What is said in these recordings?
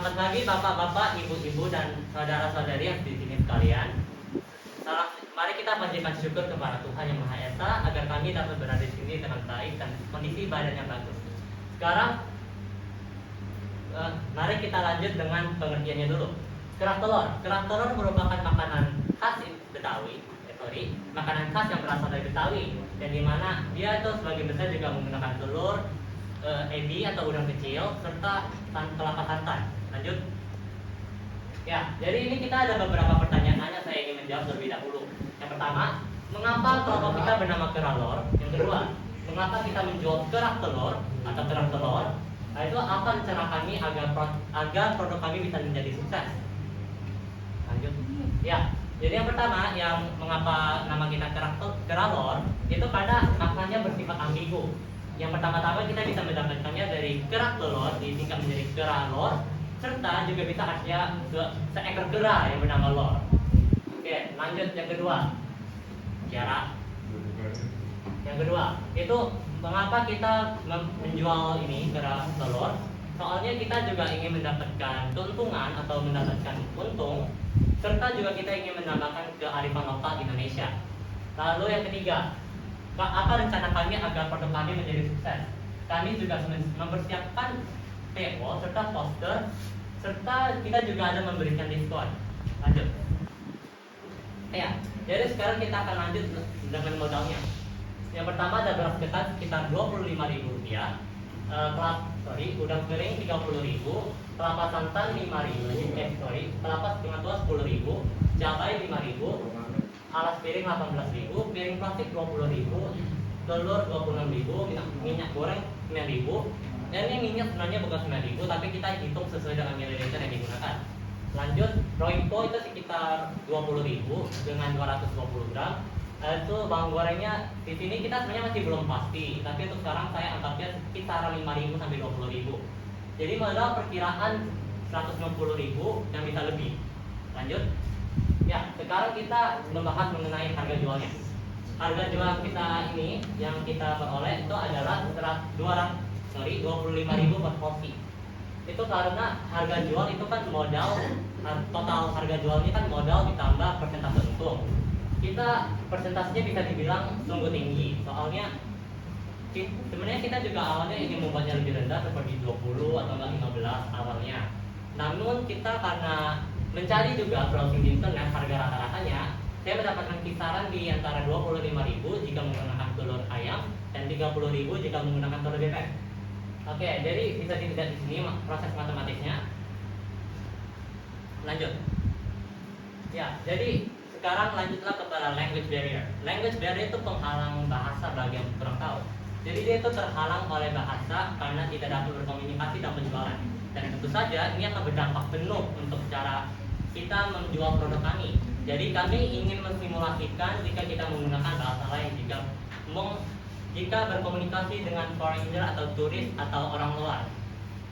Selamat pagi bapak-bapak, ibu-ibu dan saudara-saudari yang di sini sekalian. Mari kita panjatkan syukur kepada Tuhan Yang Maha Esa agar kami dapat berada di sini dengan baik dan kondisi badan yang bagus. Sekarang, mari kita lanjut dengan pengertiannya dulu. Kerak telur merupakan makanan khas Betawi, makanan khas yang berasal dari Betawi, dan dimana dia itu sebagian besar juga menggunakan telur, ebi atau udang kecil serta kelapa santan. Lanjut. Ya, jadi ini kita ada beberapa pertanyaan yang saya ingin menjawab terlebih dahulu. Yang pertama, mengapa kelompok kita bernama Keralor? Yang kedua, mengapa kita menjual kerak telur atau kerak telur? Nah, itu apa rencana kami agar produk kami bisa menjadi sukses? Lanjut. Ya, jadi yang pertama, yang mengapa nama kita Keralor itu karena maknanya bersifat ambigu. Yang pertama-tama kita bisa mendapatkannya dari kerak telur disingkat menjadi Keralor, serta juga bisa artinya seekor kera yang bernama lor. Oke, lanjut yang kedua. Jarak. Yang kedua, itu mengapa kita menjual ini kerak telur? Soalnya kita juga ingin mendapatkan keuntungan atau mendapatkan untung, serta juga kita ingin menambahkan kearifan lokal Indonesia. Lalu yang ketiga, apa rencana kami agar produk kami menjadi sukses? Kami juga mempersiapkan paywall serta poster, serta kita juga ada memberikan diskon. Lanjut. Ya, jadi sekarang kita akan lanjut dengan modalnya. Yang pertama ada beras ketan sekitar Rp25.000, udang kering Rp30.000, kelapa santan Rp5.000, kelapa setengah tua Rp10.000, cabai Rp5.000, alas piring Rp18.000, piring plastik Rp20.000, telur Rp26.000, minyak goreng Rp9.000. Dan ini minyak sebenarnya bukan Rp9.000, tapi kita hitung sesuai dengan mililiter yang digunakan. Lanjut, Royco itu sekitar Rp20.000 dengan 220 gram. Itu bawang gorengnya di sini kita sebenarnya masih belum pasti, tapi untuk sekarang saya anggapnya sekitar Rp5.000 sampai Rp20.000. Jadi modal perkiraan Rp160.000 yang bisa lebih. Lanjut. Ya, sekarang kita membahas mengenai harga jualnya. Harga jual kita ini yang kita peroleh itu adalah Rp25.000 per porsi. Itu karena harga jual itu kan modal, total harga jualnya kan modal ditambah persentase untung. Kita persentasenya bisa dibilang sungguh tinggi. Soalnya sebenarnya kita juga awalnya ingin membuatnya lebih rendah seperti 20 atau 15 awalnya. Namun kita karena mencari juga browsing di internet harga rata-ratanya, saya mendapatkan kisaran di antara Rp25.000 jika menggunakan telur ayam dan Rp30.000 jika menggunakan telur bebek. Oke, jadi bisa dilihat di sini proses matematiknya. Lanjut. Ya, jadi sekarang lanjutlah kepada language barrier. Language barrier itu penghalang bahasa bagi yang kurang tahu. Jadi dia itu terhalang oleh bahasa karena tidak dapat berkomunikasi dan penjualan. Dan tentu saja ini akan berdampak penuh untuk cara kita menjual produk kami. Jadi kami ingin mensimulasikan jika kita menggunakan bahasa lain, jika berkomunikasi dengan foreigner atau turis atau orang luar.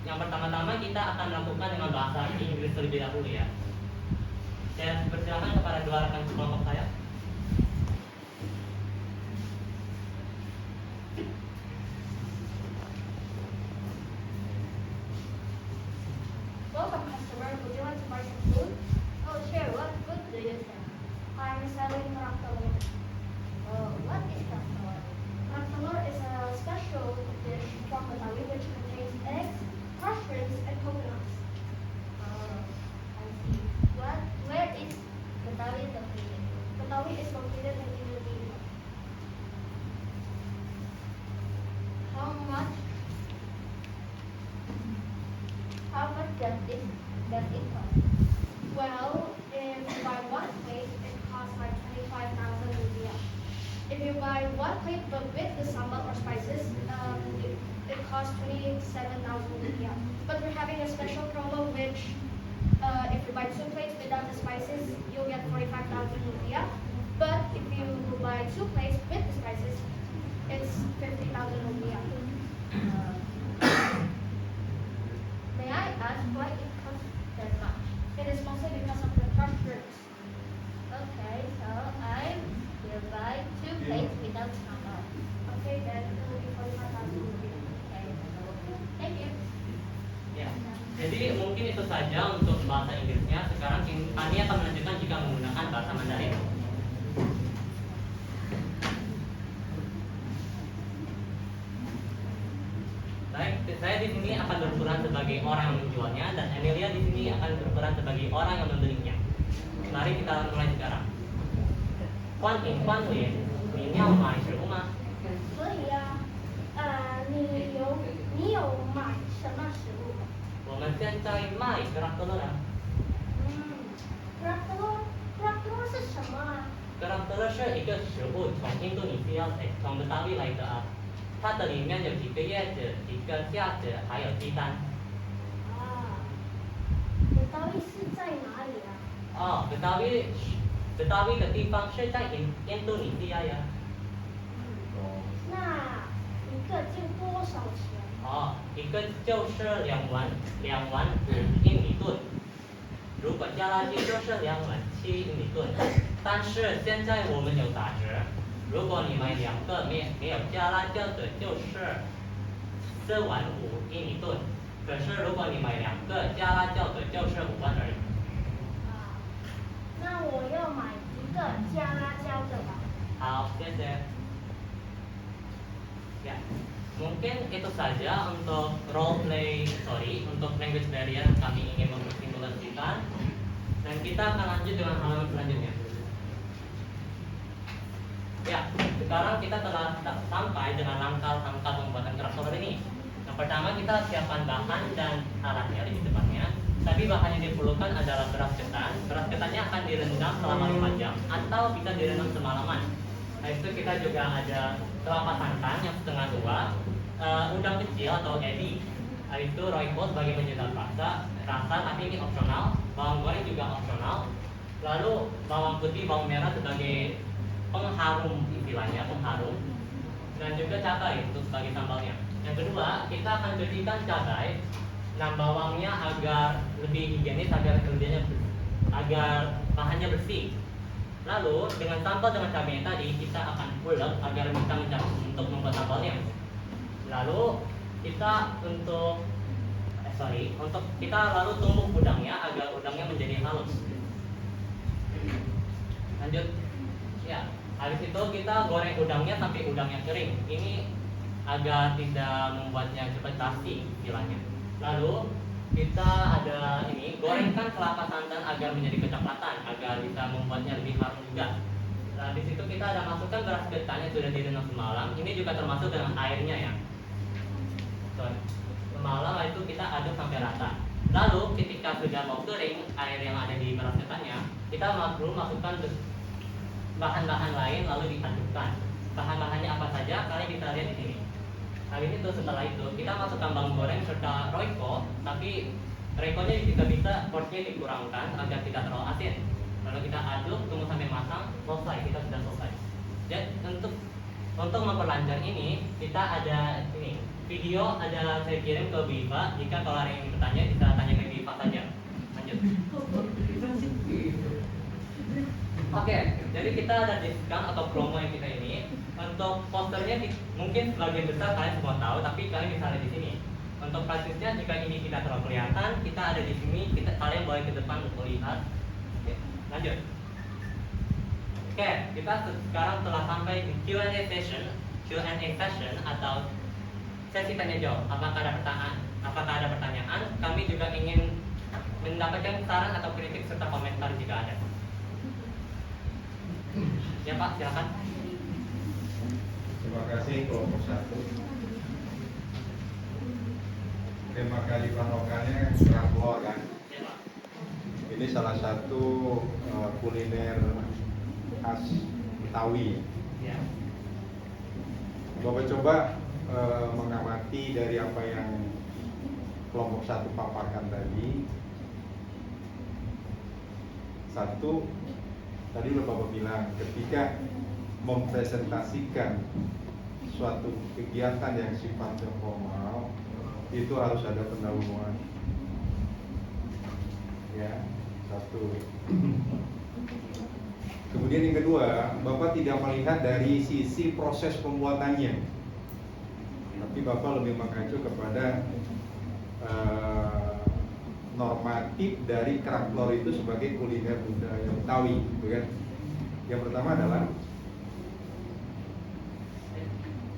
Yang pertama-tama kita akan lakukan dengan bahasa Inggris terlebih dahulu ya. Saya persilakan kepada dua rekan kelompok saya. Welcome, customer. Would you like to buy some food? Oh, sure. What food do you sell? I'm selling kerak telur. Oh, what is kerak telur? Kerak telur is a special dish from Betawi which contains eggs, mushrooms, and coconuts. Oh, I see. Where is Betawi located? Betawi is located in Indonesia. How much does it cost? Well, if you buy one plate, it costs like 25,000 rupiah. If you buy one plate but with the sambal or spices, it costs 27,000 rupiah. But we're having a special promo which, if you buy two plates without the spices, you'll get 45,000 rupiah. But if you buy two plates with the spices, it's 50,000 rupiah. May I ask why it costs that much? It is mostly because of the crushed roots. Okay, so I will buy two plates without sambal. Okay, then it will be 45,000 rupiah. Okay. Thank you. Ya, jadi mungkin itu saja untuk bahasa Inggrisnya. Sekarang kami akan melanjutkan jika menggunakan bahasa Mandarin. Baik, saya di sini akan berperan sebagai orang yang menjualnya dan Emilia di sini akan berperan sebagai orang yang membelinya. Mari kita mulai sekarang. 欢迎光临，你要买食物吗？可以呀。你有买什么食物？我们现在卖格拉格勒啊。格拉格罗是什么啊？格拉格勒是一个食物，从印度尼西亚从意大利来的啊。它的里面有几个叶子、几个虾子，还有鸡蛋。啊，意大利是在哪里啊？哦，意大利的地方是在印度尼西亚呀。那一个就多少钱？哦，一个就是2.5英里吨，如果加垃圾就是2.7英里吨。但是现在我们有打折，如果你买2个没有加辣椒的，就是4.5英里吨。可是如果你买2个加辣椒的，就是5万而已。那我要买一个加辣椒的吧。好，谢谢。Ya, mungkin itu saja untuk untuk language barrier yang kami ingin memsimulasikan. Dan kita akan lanjut dengan halaman selanjutnya. Ya, sekarang kita telah sampai dengan langkah-langkah pembuatan karakter ini. Yang pertama kita siapkan bahan dan alatnya di depannya. Tapi bahan yang diperlukan adalah beras ketan. Beras ketannya akan direndam selama 5 jam atau bisa direndam semalaman. Nah itu kita juga ada kelapa santan yang setengah 2, udang kecil atau edi, itu royco sebagai penyedap rasa, tapi ini opsional. Bawang goreng juga opsional. Lalu bawang putih, bawang merah sebagai pengharum istilahnya, pengharum. Dan juga cabai untuk sebagai sambalnya. Yang kedua, kita akan cucikan cabai dan bawangnya agar lebih higienis, agar bahannya bersih. Lalu dengan sambal dengan cabenya tadi kita akan ulek agar bisa untuk membuat sambalnya. Lalu kita untuk kita lalu tumbuk udangnya agar udangnya menjadi halus. Lanjut. Ya, habis itu kita goreng udangnya sampai udangnya kering. Ini agar tidak membuatnya cepat basi istilahnya. Lalu kita ada gorengkan kelapa santan agar menjadi kecoklatan, agar bisa membuatnya lebih harum juga. Nah, di situ kita ada masukkan beras ketan yang sudah direndam semalam. Ini juga termasuk dengan airnya ya. Semalam itu kita aduk sampai rata. Lalu ketika sudah mau kering air yang ada di beras ketannya, kita perlu masukkan bahan-bahan lain lalu diadukkan. Bahan-bahannya apa saja? Kalian bisa lihat di sini. Habis itu setelah itu kita masukkan bawang goreng serta royco, tapi royconya juga bisa porsinya dikurangkan agar tidak terlalu asin. Lalu kita aduk, tunggu sampai matang, selesai, kita sudah selesai. Dan untuk memperlancar ini kita ada video ada saya kirim ke Viva. Jika kalau ada yang bertanya bisa tanya ke Viva saja. Lanjut. Oke, jadi kita ada diskon atau promo yang kita ini. Untuk posternya mungkin sebagian besar kalian semua tahu, tapi kalian bisa lihat di sini. Untuk presisnya jika ini tidak terlalu kelihatan, kita ada di sini. Kalian boleh ke depan untuk lihat. Oke, lanjut. Oke, kita sekarang telah sampai di Q&A session atau sesi tanya jawab. Apakah ada pertanyaan? Kami juga ingin mendapatkan saran atau kritik serta komentar jika ada. Ya Pak, silakan. Terima kasih kelompok 1. Tema kali panokannya kerak telur kan. Ini salah satu kuliner khas Betawi. Ya. Bapak coba mengamati dari apa yang kelompok 1 paparkan tadi. 1, tadi Bapak bilang ketika mempresentasikan suatu kegiatan yang sifatnya formal itu harus ada pendahuluan. Ya, 1. Kemudian yang kedua, Bapak tidak melihat dari sisi proses pembuatannya, tapi Bapak lebih mengacu kepada normatif dari kerak telur itu sebagai kuliner budaya Betawi, gitu kan? Yang pertama adalah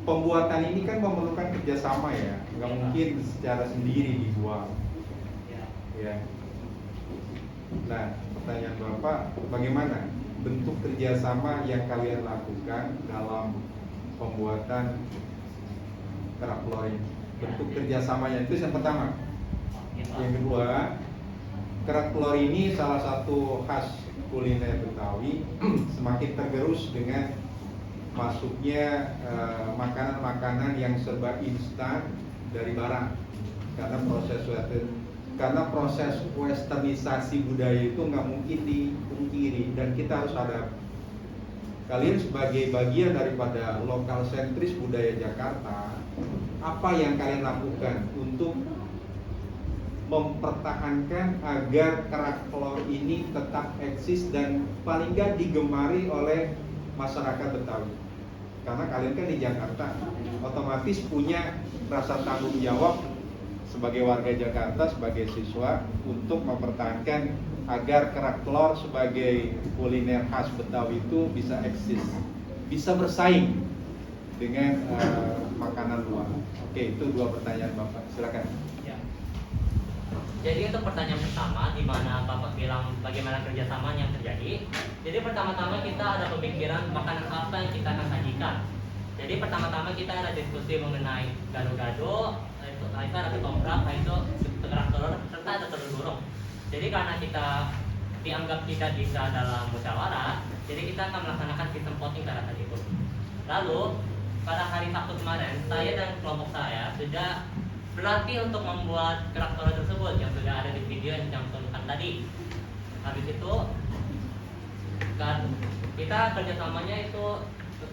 pembuatan ini kan memerlukan kerjasama ya, nggak mungkin secara sendiri dibuat, Ya. ya. Nah, pertanyaan Bapak, bagaimana bentuk kerjasama yang kalian lakukan dalam pembuatan kerak telur ini? Bentuk kerjasamanya itu yang pertama. Yang kedua, kerak telur ini salah satu khas kuliner Betawi, semakin tergerus dengan masuknya makanan-makanan yang serba instan dari barat, karena proses westernisasi budaya itu nggak mungkin dipungkiri dan kita harus sadar, kalian sebagai bagian daripada lokal sentris budaya Jakarta, apa yang kalian lakukan untuk mempertahankan agar kerak telur ini tetap eksis dan paling nggak digemari oleh masyarakat Betawi? Karena kalian kan di Jakarta, otomatis punya rasa tanggung jawab sebagai warga Jakarta, sebagai siswa, untuk mempertahankan agar kerak telur sebagai kuliner khas Betawi itu bisa eksis, bisa bersaing dengan makanan luar. Oke, itu dua pertanyaan Bapak. Silakan. Ya. Jadi untuk pertanyaan pertama, di mana Bapak bilang bagaimana kerjasama yang terjadi. Jadi pertama-tama kita ada pemikiran makanan apa yang kita akan sajikan. Jadi pertama-tama kita ada diskusi mengenai gado-gado, itu ada ketoprak, itu kerak telur, serta ada telur gulung. Jadi karena kita dianggap tidak bisa dalam musyawarah, jadi kita akan melaksanakan sistem voting pada saat itu. Lalu pada hari Sabtu kemarin, saya dan kelompok saya sudah berlatih untuk membuat kerak telur tersebut yang sudah ada di video yang saya tunjukkan tadi. Habis itu kita kerjasamanya itu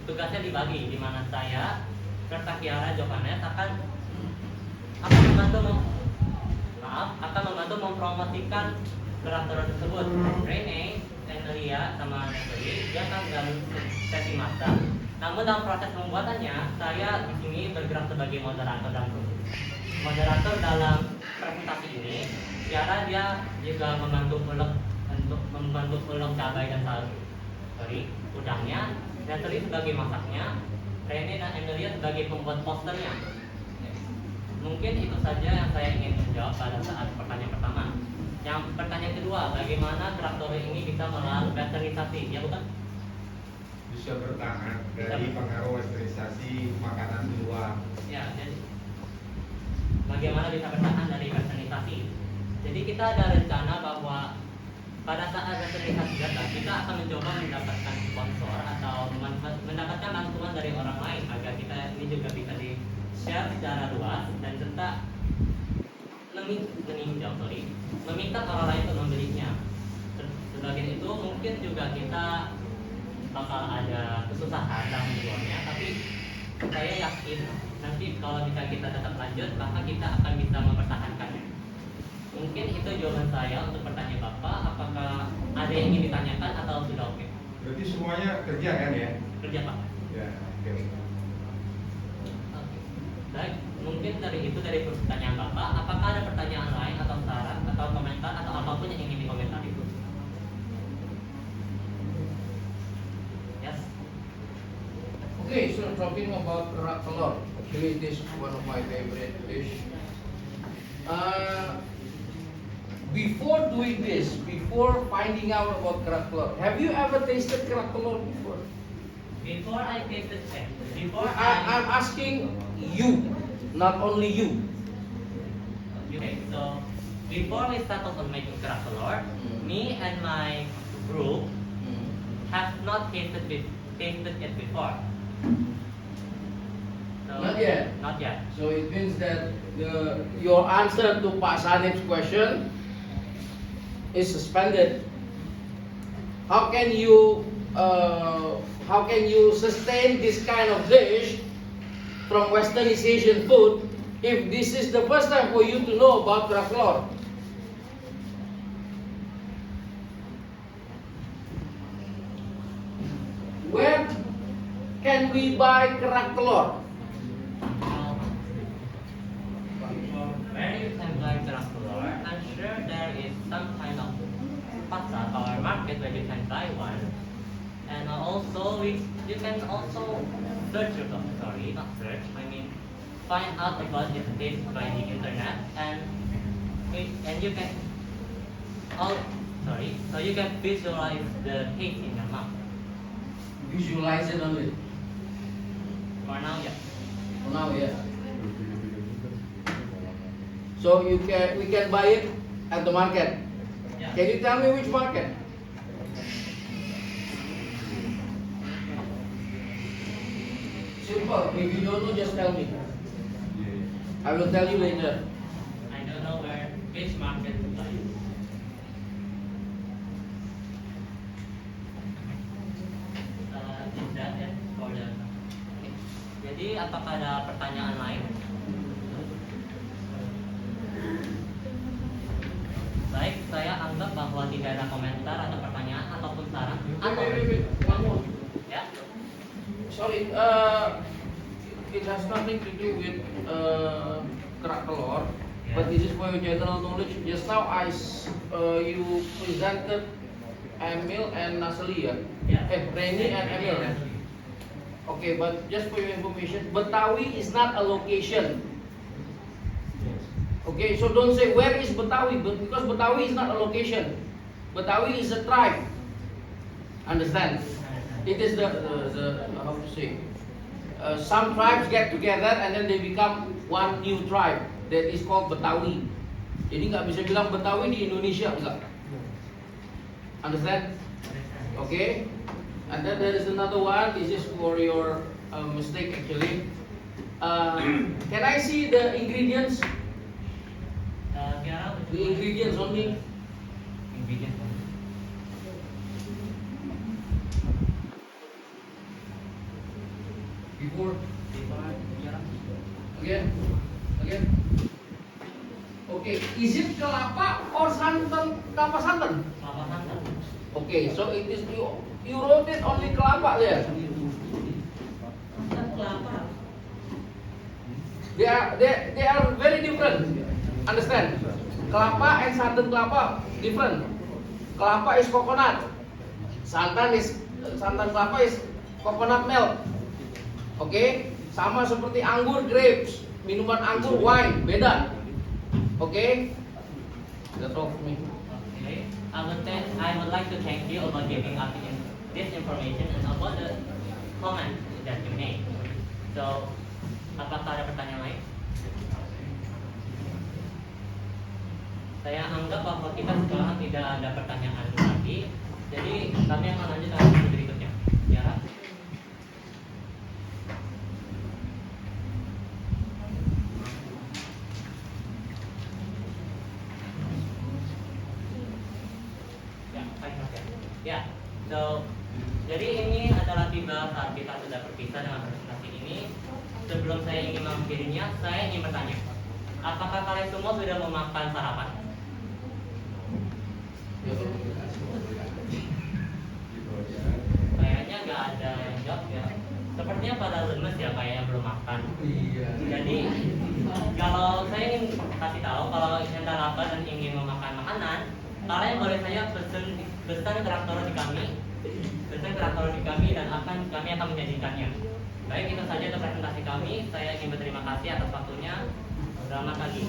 tugasnya dibagi, di mana saya serta Kiara Jokanes akan membantu mempromosikan kerak telur tersebut. Rene, Enelia, sama Nesri dia akan dalam sesi masak. Namun dalam proses pembuatannya, saya di sini bergerak sebagai moderator dalam presentasi ini. Kiara dia juga membantu ulek cabai dan udangnya, dan Nesri sebagai masaknya, Rene dan Enelia sebagai pembuat posternya. Mungkin itu saja yang saya ingin menjawab pada saat pertanyaan pertama. Yang pertanyaan kedua, bagaimana kerak telur ini bisa melalui westernisasi? Ya bukan? Bisa bertahan dari pengaruh westernisasi makanan luar. Ya, jadi bagaimana bisa bertahan dari westernisasi? Jadi kita ada rencana bahwa pada saat westernisasi datang, kita akan mencoba mendapatkan sponsor atau mendapatkan bantuan dari orang lain agar kita ini juga bisa di-share secara luas dan serta meminta orang lain untuk membelinya. Sebagian itu mungkin juga kita bakal ada kesusahan dalam menjualnya, tapi saya yakin nanti kalau bisa kita tetap lanjut, maka kita akan bisa mempertahankannya. Mungkin itu jawaban saya untuk pertanyaan Bapak. Apakah ada yang ingin ditanyakan atau sudah oke? Berarti semuanya kerja kan ya? Kerja Pak. Ya, oke. Oke. Baik, mungkin dari pertanyaan Bapak, apakah ada pertanyaan lain atau saran atau komentar atau apapun yang ingin dikomentari? Yes. Okay, so talking about kerak telur, actually it is one of my favorite dish. Before doing this, before finding out about kerak telur, have you ever tasted kerak telur before? Before I tasted it, I'm asking you, not only you. Okay, so before we started on making kerak telur, me and my group have not tasted it before. So, Not yet. Not yet. So it means that your answer to Pak Sanip's question is suspended. How can you sustain this kind of dish from Westernization food if this is the first time for you to know about kerak telur? Where can we buy kerak telur? Where you can buy kerak telur? I'm sure there market where you can buy one. And also, you can also search about, sorry, not search, I mean, find out about this taste by the internet, and you can, so you can visualize the taste in your mouth. Visualize it only. For now, yeah. For now, yeah. So we can buy it at the market. Yeah. Can you tell me which market? Simple. If you don't know, just tell me. I will tell you later. I don't know which market to buy. Is that it? Or the... Okay. Jadi apakah ada pertanyaan lain? Baik, saya anggap bahwa tidak ada komentar atau pertanyaan ataupun saran atau Wait. One more. ya. Sorry, it has nothing to do with kerak telur, but this is for your general knowledge. Just now you presented Emil and Nasli, ya? Yeah. Reni and Emil. Okay, but just for your information, Betawi is not a location. Okay, so don't say where is Betawi, because Betawi is not a location. Betawi is a tribe. Understand? It is the how to say? Some tribes get together and then they become one new tribe that is called Betawi. Jadi nggak bisa bilang Betawi di Indonesia, enggak. Understand? Okay. And then there is another one. This is for your mistake actually. Can I see the ingredients? Kiara, The ingredients only. Ingredients. Before. Kiara. Again. Okay. Is it kelapa or santan? Kelapa santan. Kelapa santan. Okay. So it is you wrote it only kelapa there. Kelapa. They are very different. Understand? Kelapa and santan kelapa different. Kelapa is coconut. Santan kelapa is coconut milk. Okay? Sama seperti anggur grapes, minuman anggur wine, beda. Okay? That's all for me. Okay. I would like to thank you about giving us this information and about the comment that you made. So, apakah ada pertanyaan lain? Saya anggap bahwa kita sekarang tidak ada pertanyaan lagi. Jadi kami akan lanjut ke sesi berikutnya. Ya. Ya, so jadi ini adalah tiba saat kita sudah berpisah dengan presentasi ini. Sebelum saya ingin mengakhirinya, saya ingin bertanya, apakah kalian semua sudah memakan sarapan? Kayaknya nggak ada yang jawab ya. Sepertinya pada lemes ya, kayaknya belum makan. Jadi kalau saya ingin kasih tahu, kalau Anda lapar dan ingin memakan makanan, kalian boleh saja pesan kerak telur di kami dan kami akan menyajikannya. Baik, itu saja untuk presentasi kami. Saya ingin berterima kasih atas waktunya. Selamat pagi.